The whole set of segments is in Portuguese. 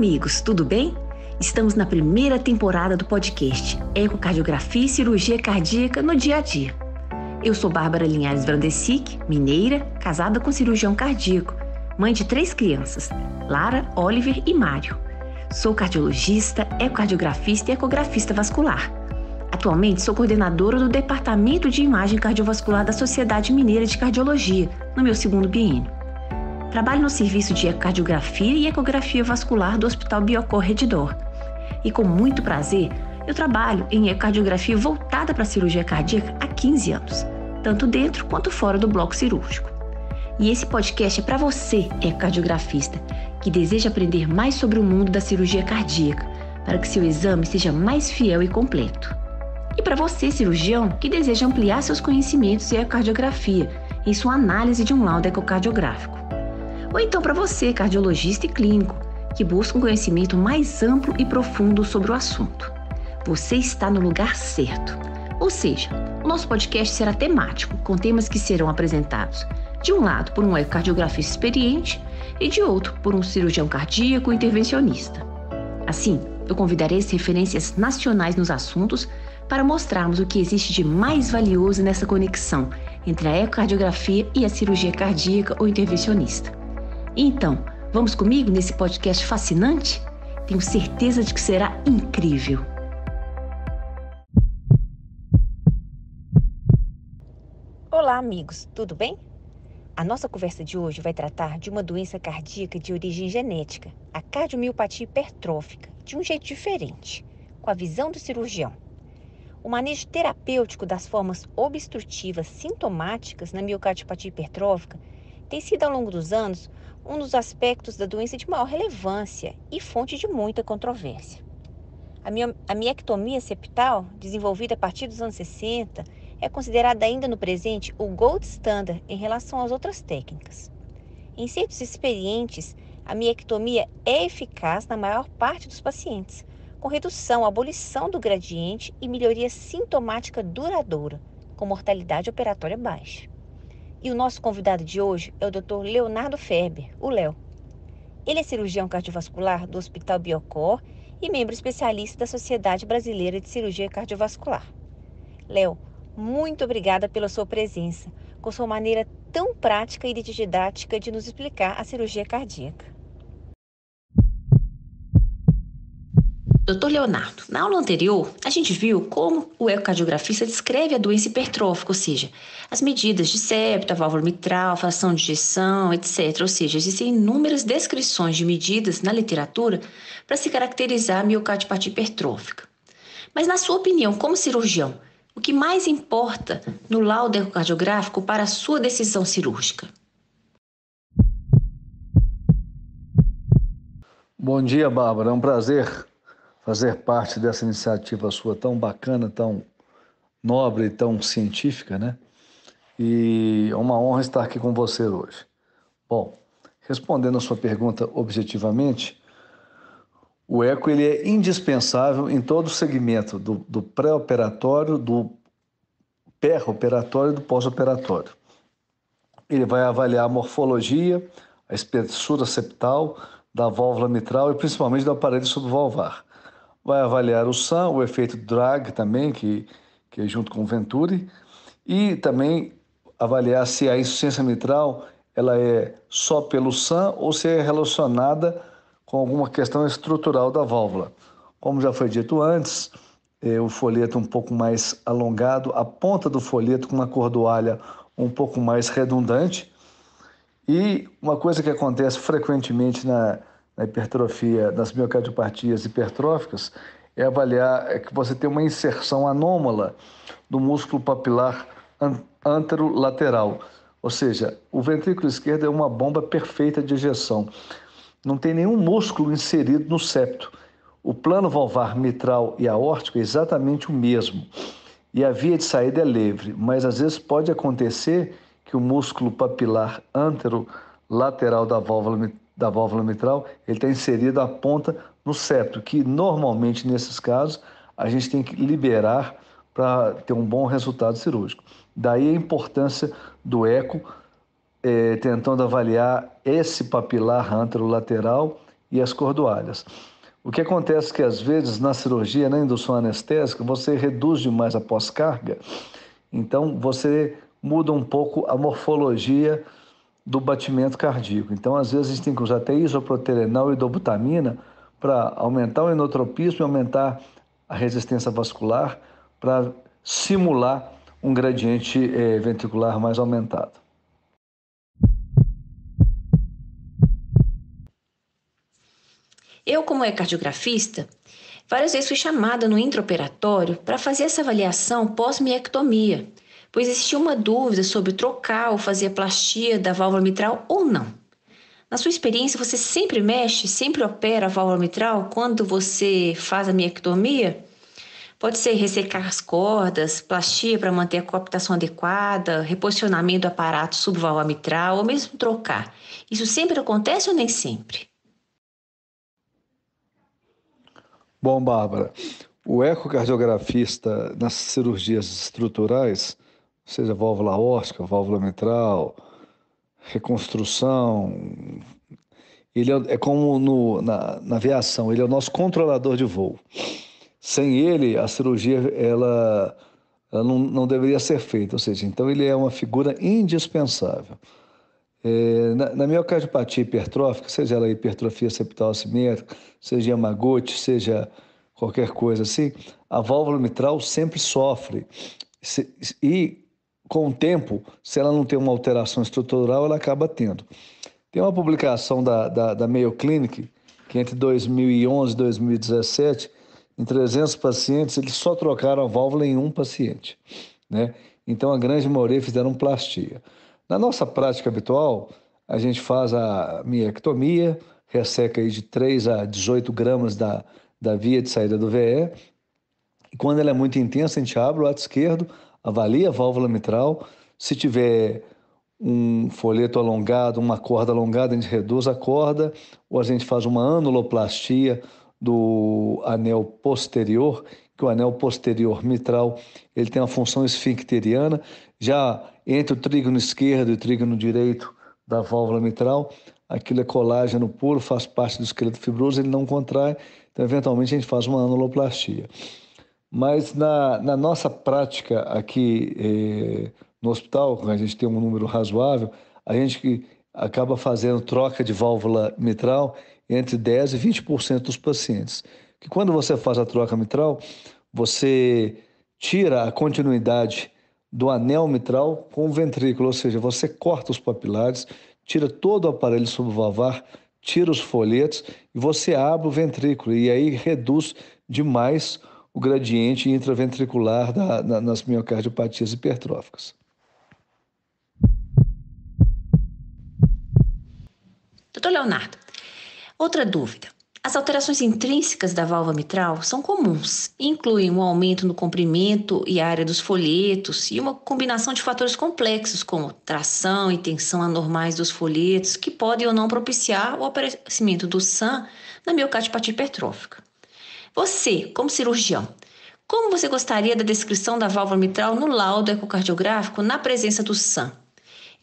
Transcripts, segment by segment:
amigos, tudo bem? Estamos na primeira temporada do podcast Ecocardiografia e Cirurgia Cardíaca no Dia a Dia. Eu sou Bárbara Linhares Vrandesic, mineira, casada com cirurgião cardíaco, mãe de 3 crianças, Lara, Oliver e Mário. Sou cardiologista, ecocardiografista e ecografista vascular. Atualmente sou coordenadora do Departamento de Imagem Cardiovascular da Sociedade Mineira de Cardiologia, no meu 2º biênio. Trabalho no serviço de ecocardiografia e ecografia vascular do Hospital Biocor Redditor. E com muito prazer, eu trabalho em ecocardiografia voltada para a cirurgia cardíaca há 15 anos, tanto dentro quanto fora do bloco cirúrgico. E esse podcast é para você, ecocardiografista, que deseja aprender mais sobre o mundo da cirurgia cardíaca, para que seu exame seja mais fiel e completo. E para você, cirurgião, que deseja ampliar seus conhecimentos em ecocardiografia em sua análise de um laudo ecocardiográfico. Ou então para você, cardiologista e clínico, que busca um conhecimento mais amplo e profundo sobre o assunto. Você está no lugar certo. Ou seja, o nosso podcast será temático, com temas que serão apresentados, de um lado, por um ecocardiografista experiente e de outro, por um cirurgião cardíaco intervencionista. Assim, eu convidarei as referências nacionais nos assuntos para mostrarmos o que existe de mais valioso nessa conexão entre a ecocardiografia e a cirurgia cardíaca ou intervencionista. Então, vamos comigo nesse podcast fascinante? Tenho certeza de que será incrível. Olá, amigos, tudo bem? A nossa conversa de hoje vai tratar de uma doença cardíaca de origem genética, a cardiomiopatia hipertrófica, de um jeito diferente, com a visão do cirurgião. O manejo terapêutico das formas obstrutivas sintomáticas na miocardiopatia hipertrófica tem sido, ao longo dos anos, um dos aspectos da doença de maior relevância e fonte de muita controvérsia. A miectomia septal, desenvolvida a partir dos anos 60, é considerada ainda no presente o gold standard em relação às outras técnicas. Em centros experientes, a miectomia é eficaz na maior parte dos pacientes, com redução, abolição do gradiente e melhoria sintomática duradoura, com mortalidade operatória baixa. E o nosso convidado de hoje é o Dr. Leonardo Ferber, o Léo. Ele é cirurgião cardiovascular do Hospital Biocor e membro especialista da Sociedade Brasileira de Cirurgia Cardiovascular. Léo, muito obrigada pela sua presença, com sua maneira tão prática e didática de nos explicar a cirurgia cardíaca. Dr. Leonardo, na aula anterior, a gente viu como o ecocardiografista descreve a doença hipertrófica, ou seja, as medidas de septo, a válvula mitral, a fração de ejeção, etc. Ou seja, existem inúmeras descrições de medidas na literatura para se caracterizar a miocardiopatia hipertrófica. Mas, na sua opinião, como cirurgião, o que mais importa no laudo ecocardiográfico para a sua decisão cirúrgica? Bom dia, Bárbara. É um prazer fazer parte dessa iniciativa sua tão bacana, tão nobre e tão científica, né? E é uma honra estar aqui com você hoje. Bom, respondendo a sua pergunta objetivamente, o eco ele é indispensável em todo o segmento do pré-operatório, do pé-operatório e do pós-operatório. Ele vai avaliar a morfologia, a espessura septal da válvula mitral e principalmente do aparelho subvalvar. Vai avaliar o SAM, o efeito drag também, que é junto com o Venturi, e também avaliar se a insuficiência mitral ela é só pelo SAM ou se é relacionada com alguma questão estrutural da válvula. Como já foi dito antes, o folheto um pouco mais alongado, a ponta do folheto com uma cordoalha um pouco mais redundante. E uma coisa que acontece frequentemente na hipertrofia, das miocardiopatias hipertróficas, é avaliar que você tem uma inserção anômala do músculo papilar anterolateral. Ou seja, o ventrículo esquerdo é uma bomba perfeita de ejeção. Não tem nenhum músculo inserido no septo. O plano valvar mitral e aórtico é exatamente o mesmo. E a via de saída é livre, mas às vezes pode acontecer que o músculo papilar anterolateral da válvula mitral ele está inserido à ponta no septo, que normalmente nesses casos a gente tem que liberar para ter um bom resultado cirúrgico. Daí a importância do eco, tentando avaliar esse papilar anterolateral e as cordoalhas. O que acontece é que, às vezes, na cirurgia, na indução anestésica, você reduz demais a pós-carga, então você muda um pouco a morfologia do batimento cardíaco. Então, às vezes, a gente tem que usar até isoproterenol e dobutamina para aumentar o inotropismo e aumentar a resistência vascular para simular um gradiente ventricular mais aumentado. Eu, como ecocardiografista, várias vezes fui chamada no intraoperatório para fazer essa avaliação pós-miectomia, pois existia uma dúvida sobre trocar ou fazer a plastia da válvula mitral ou não. Na sua experiência, você sempre mexe, sempre opera a válvula mitral quando você faz a miectomia? Pode ser ressecar as cordas, plastia para manter a coaptação adequada, reposicionamento do aparato subvalvular mitral ou mesmo trocar. Isso sempre acontece ou nem sempre? Bom, Bárbara, o ecocardiografista nas cirurgias estruturais, seja válvula aórtica, válvula mitral, reconstrução, ele é como na aviação, ele é o nosso controlador de voo. Sem ele, a cirurgia ela não deveria ser feita, ou seja, então ele é uma figura indispensável. Na miocardiopatia hipertrófica, seja ela hipertrofia septal assimétrica, seja Yamaguchi, seja qualquer coisa assim, a válvula mitral sempre sofre. E, com o tempo, se ela não tem uma alteração estrutural, ela acaba tendo. Tem uma publicação da Mayo Clinic, que entre 2011 e 2017, em 300 pacientes, eles só trocaram a válvula em um paciente, né? Então, a grande maioria fizeram plastia. Na nossa prática habitual, a gente faz a miectomia, resseca aí de 3 a 18 gramas da via de saída do VE. E quando ela é muito intensa, a gente abre o lado esquerdo, avalia a válvula mitral. Se tiver um folheto alongado, uma corda alongada, a gente reduz a corda, ou a gente faz uma anuloplastia do anel posterior, que o anel posterior mitral ele tem uma função esfincteriana, já entre o trígono esquerdo e o trígono direito da válvula mitral, aquilo é colágeno puro, faz parte do esqueleto fibroso, ele não contrai, então eventualmente a gente faz uma anuloplastia. Mas na nossa prática aqui no hospital, a gente tem um número razoável, a gente acaba fazendo troca de válvula mitral entre 10% e 20% dos pacientes. Que quando você faz a troca mitral, você tira a continuidade do anel mitral com o ventrículo, ou seja, você corta os papilares, tira todo o aparelho subvalvar, tira os folhetos e você abre o ventrículo e aí reduz demais o gradiente intraventricular nas miocardiopatias hipertróficas. Doutor Leonardo, outra dúvida. As alterações intrínsecas da válvula mitral são comuns e incluem um aumento no comprimento e área dos folhetos e uma combinação de fatores complexos como tração e tensão anormais dos folhetos que podem ou não propiciar o aparecimento do SAM na miocardiopatia hipertrófica. Você, como cirurgião, como você gostaria da descrição da válvula mitral no laudo ecocardiográfico na presença do SAM?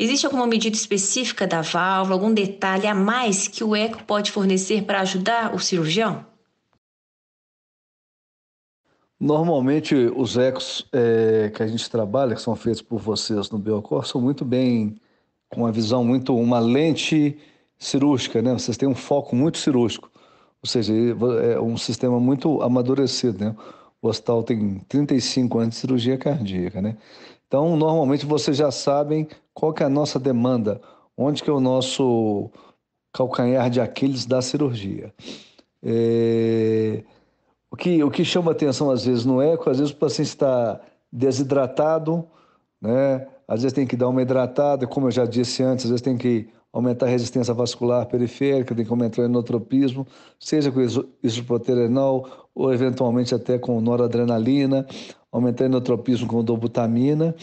Existe alguma medida específica da válvula, algum detalhe a mais que o eco pode fornecer para ajudar o cirurgião? Normalmente, os ecos que a gente trabalha, que são feitos por vocês no Biocor, são muito bem, com uma visão uma lente cirúrgica, né? Vocês têm um foco muito cirúrgico, ou seja, é um sistema muito amadurecido, né? O hospital tem 35 anos de cirurgia cardíaca, né? Então, normalmente, vocês já sabem qual que é a nossa demanda, onde que é o nosso calcanhar de Aquiles da cirurgia. O que chama atenção às vezes no eco, às vezes o paciente está desidratado, né? Às vezes tem que dar uma hidratada, como eu já disse antes, às vezes tem que aumentar a resistência vascular periférica, tem que aumentar o inotropismo, seja com isoproterenol ou eventualmente até com noradrenalina, aumentar o inotropismo com dobutamina.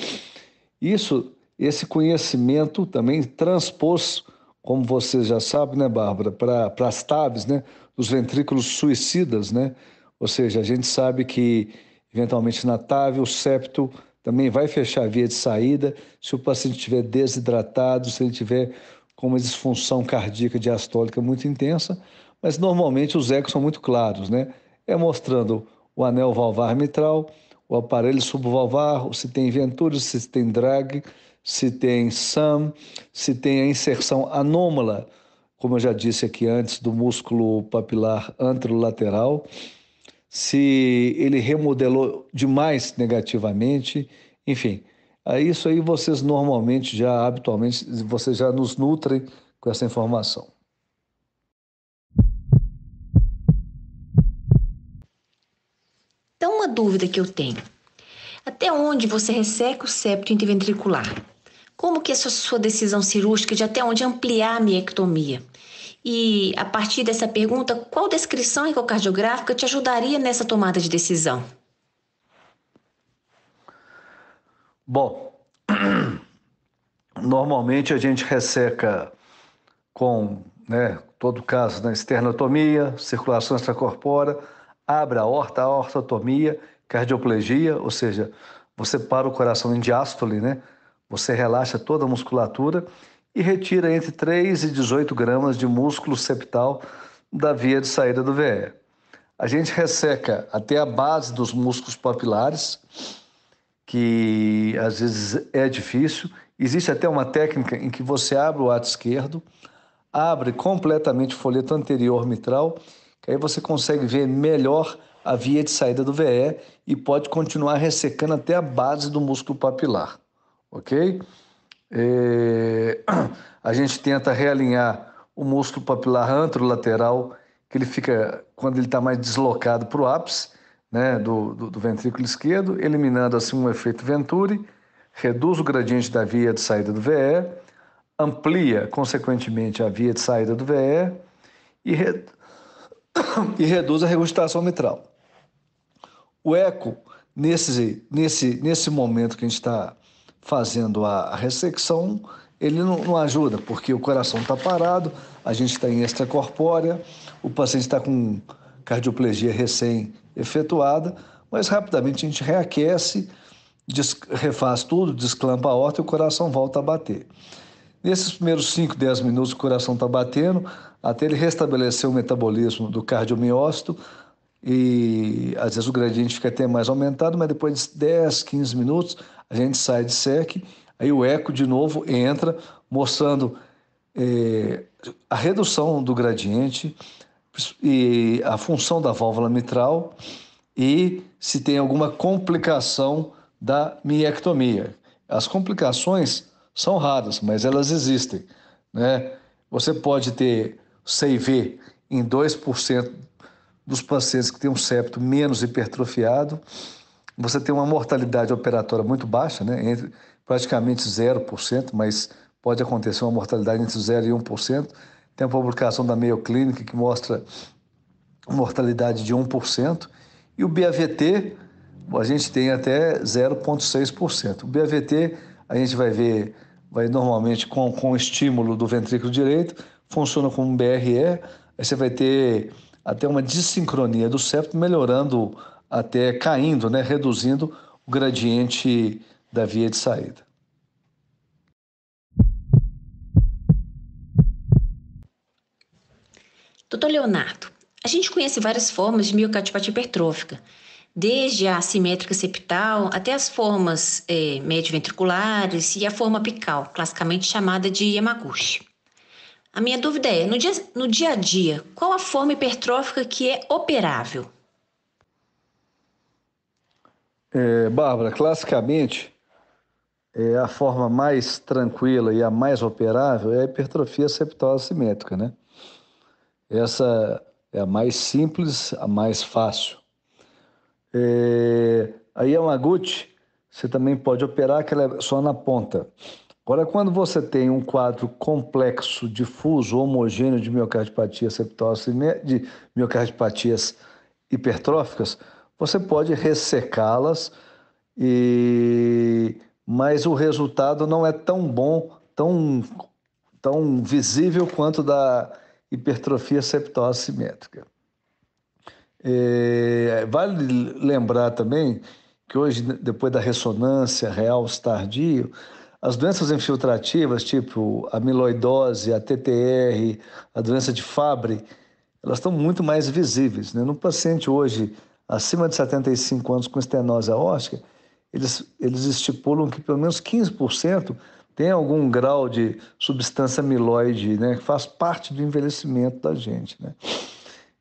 Esse conhecimento também transpôs, como você já sabe, né, Bárbara, para as TAVs, né, os ventrículos suicidas, né? Ou seja, a gente sabe que, eventualmente, na TAV, o septo também vai fechar a via de saída se o paciente estiver desidratado, se ele tiver com uma disfunção cardíaca diastólica muito intensa, mas normalmente os ecos são muito claros, né? É mostrando o anel valvar mitral, o aparelho subvalvar, se tem ventures, se tem drag, se tem SAM, se tem a inserção anômala, como eu já disse aqui antes, do músculo papilar anterolateral, se ele remodelou demais negativamente, enfim. Isso aí vocês normalmente já, habitualmente, vocês já nos nutrem com essa informação. Então, uma dúvida que eu tenho. Até onde você resseca o septo interventricular? Como que é a sua decisão cirúrgica de até onde ampliar a miectomia? E, a partir dessa pergunta, qual descrição ecocardiográfica te ajudaria nessa tomada de decisão? Bom, normalmente a gente resseca com, todo caso, na esternotomia, circulação extracorpórea, abre a aortotomia, cardioplegia, ou seja, você para o coração em diástole, né? Você relaxa toda a musculatura e retira entre 3 e 18 gramas de músculo septal da via de saída do VE. A gente resseca até a base dos músculos papilares, que às vezes é difícil. Existe até uma técnica em que você abre o ato esquerdo, abre completamente o folheto anterior mitral, que aí você consegue ver melhor a via de saída do VE e pode continuar ressecando até a base do músculo papilar, ok? A gente tenta realinhar o músculo papilar anterolateral, que ele fica, quando ele está mais deslocado para o ápice, né, do ventrículo esquerdo, eliminando assim um efeito Venturi, reduz o gradiente da via de saída do VE, amplia, consequentemente, a via de saída do VE e reduz a regurgitação mitral. O eco, nesse momento que a gente está fazendo a ressecção, ele não ajuda, porque o coração está parado, a gente está em extracorpórea, o paciente está com cardioplegia recém-efetuada, mas rapidamente a gente reaquece, refaz tudo, desclampa a aorta e o coração volta a bater. Nesses primeiros 5, 10 minutos o coração está batendo, até ele restabelecer o metabolismo do cardiomiócito, e às vezes o gradiente fica até mais aumentado, mas depois de 10, 15 minutos a gente sai de SEC, aí o eco de novo entra, mostrando a redução do gradiente e a função da válvula mitral e se tem alguma complicação da miectomia. As complicações são raras, mas elas existem, né? Você pode ter CIV em 2% dos pacientes que têm um septo menos hipertrofiado. Você tem uma mortalidade operatória muito baixa, né? Entre praticamente 0%, mas pode acontecer uma mortalidade entre 0% e 1%. Tem a publicação da Mayo Clinic que mostra mortalidade de 1%. E o BAVT, a gente tem até 0,6%. O BAVT, a gente vai ver, vai normalmente com estímulo do ventrículo direito, funciona como um BRE, aí você vai ter até uma dissincronia do septo, melhorando, até caindo, né, reduzindo o gradiente da via de saída. Doutor Leonardo, a gente conhece várias formas de miocardiopatia hipertrófica, desde a assimétrica septal até as formas médio-ventriculares e a forma apical, classicamente chamada de Yamaguchi. A minha dúvida é, no dia a dia, qual a forma hipertrófica que é operável? Bárbara, classicamente, a forma mais tranquila e a mais operável é a hipertrofia septal assimétrica, né? Essa é a mais simples, a mais fácil. A Yamaguchi, você também pode operar, que ela é só na ponta. Agora, quando você tem um quadro complexo, difuso, homogêneo de miocardiopatia septal de miocardiopatias hipertróficas, você pode ressecá-las, mas o resultado não é tão bom, tão visível quanto da hipertrofia septal assimétrica. Vale lembrar também que hoje, depois da ressonância real tardio, as doenças infiltrativas, tipo amiloidose, a TTR, a doença de Fabry, elas estão muito mais visíveis, né? No paciente hoje, acima de 75 anos com estenose aórtica, eles estipulam que pelo menos 15% tem algum grau de substância amiloide, né? Que faz parte do envelhecimento da gente, né?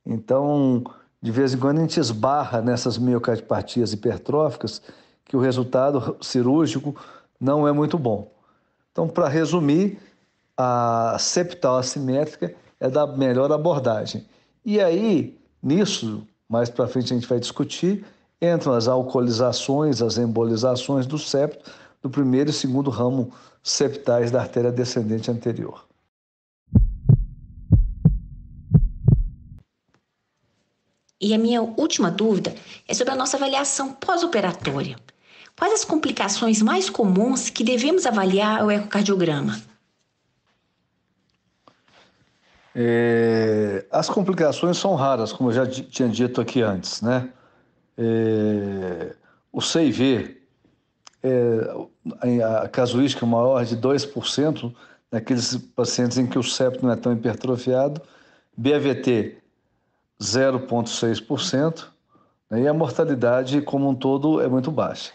Então, de vez em quando a gente esbarra nessas miocardiopatias hipertróficas que o resultado cirúrgico não é muito bom. Então, para resumir, a septal assimétrica é da melhor abordagem. E aí, nisso, mais para frente a gente vai discutir, entram as alcoolizações, as embolizações do septo, do primeiro e segundo ramo septais da artéria descendente anterior. E a minha última dúvida é sobre a nossa avaliação pós-operatória. Quais as complicações mais comuns que devemos avaliar ao ecocardiograma? As complicações são raras, como eu já tinha dito aqui antes, né? O CIV, a casuística maior de 2% naqueles pacientes em que o septo não é tão hipertrofiado, BAVT 0,6%, né? E a mortalidade como um todo é muito baixa.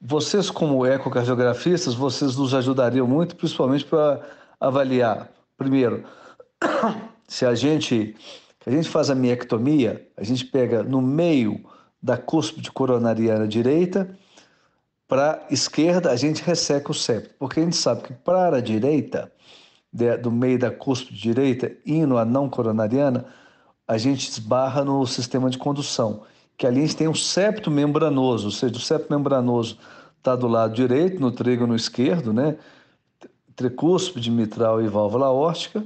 Vocês, como ecocardiografistas, vocês nos ajudariam muito, principalmente para avaliar, primeiro, se a gente faz a miectomia, a gente pega no meio da cúspide coronariana direita, para a esquerda a gente resseca o septo, porque a gente sabe que para a direita, do meio da cúspide direita, indo à não coronariana, a gente esbarra no sistema de condução, que ali a gente tem um septo membranoso, ou seja, o septo membranoso está do lado direito, no trígono esquerdo, né? Tricúspide, mitral e válvula aórtica,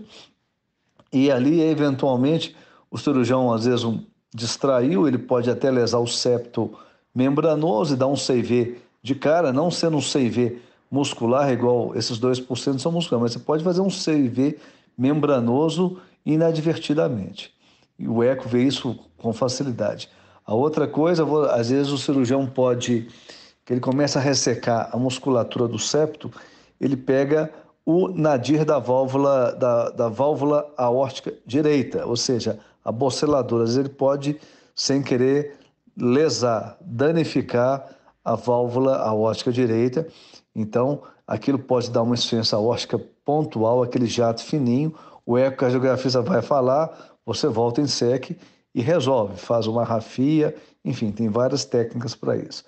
e ali, eventualmente, o cirurgião, às vezes, distraiu, ele pode até lesar o septo membranoso e dar um CIV de cara, não sendo um CIV muscular, igual esses 2% são musculares, mas você pode fazer um CIV membranoso inadvertidamente. E o eco vê isso com facilidade. A outra coisa, às vezes o cirurgião pode, que ele começa a ressecar a musculatura do septo, ele pega o nadir da válvula aórtica direita, ou seja, a boceladura. Às vezes ele pode, sem querer, lesar, danificar a válvula aórtica direita. Então, aquilo pode dar uma insuficiência aórtica pontual, aquele jato fininho. O ecocardiografista vai falar, você volta em SEC e resolve, faz uma rafia, enfim, tem várias técnicas para isso.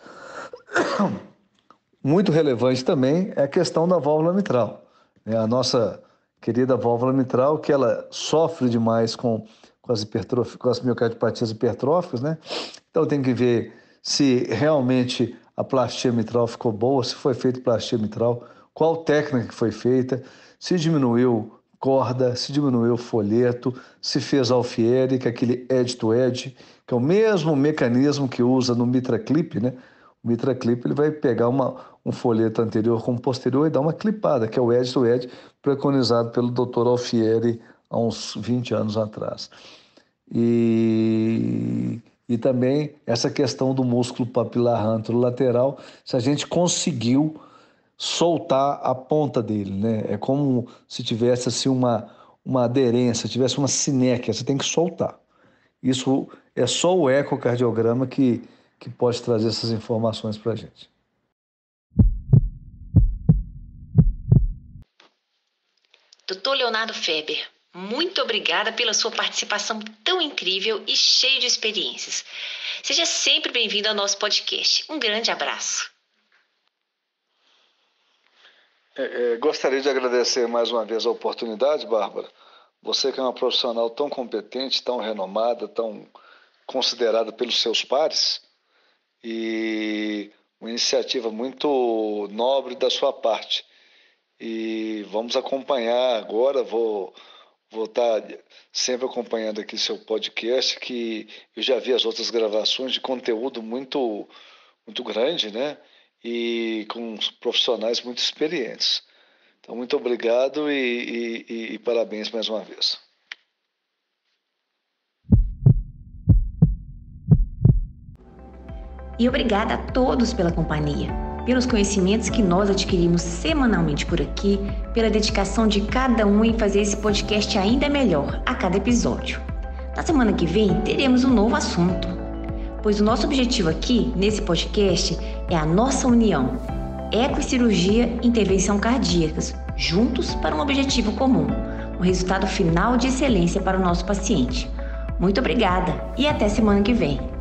Muito relevante também é a questão da válvula mitral. A nossa querida válvula mitral, que ela sofre demais com as miocardiopatias hipertróficas, né? Então tem que ver se realmente a plastia mitral ficou boa, se foi feita plastia mitral, qual técnica que foi feita, se diminuiu corda, se diminuiu folheto, se fez alfiere, que é aquele edge-to-edge, que é o mesmo mecanismo que usa no Mitra Clip, né? O Mitra Clip ele vai pegar um folheto anterior com posterior e dar uma clipada, que é o edge-to-edge, preconizado pelo Dr. Alfieri há uns 20 anos atrás. E também essa questão do músculo papilar anterolateral, se a gente conseguiu soltar a ponta dele, né? É como se tivesse assim uma aderência, tivesse uma sinéquia, você tem que soltar. Isso é só o ecocardiograma que pode trazer essas informações para a gente. Dr. Leonardo Feber, muito obrigada pela sua participação tão incrível e cheia de experiências. Seja sempre bem-vindo ao nosso podcast. Um grande abraço. Gostaria de agradecer mais uma vez a oportunidade, Bárbara. Você que é uma profissional tão competente, tão renomada, tão considerada pelos seus pares, e uma iniciativa muito nobre da sua parte. E vamos acompanhar agora, vou estar sempre acompanhando aqui seu podcast, que eu já vi as outras gravações de conteúdo muito, muito grande, né? E com profissionais muito experientes. Então, muito obrigado e parabéns mais uma vez. E obrigada a todos pela companhia, pelos conhecimentos que nós adquirimos semanalmente por aqui, pela dedicação de cada um em fazer esse podcast ainda melhor a cada episódio. Na semana que vem teremos um novo assunto, pois o nosso objetivo aqui, nesse podcast, é a nossa união. Eco e cirurgia e intervenção cardíacas, juntos para um objetivo comum, um resultado final de excelência para o nosso paciente. Muito obrigada e até semana que vem.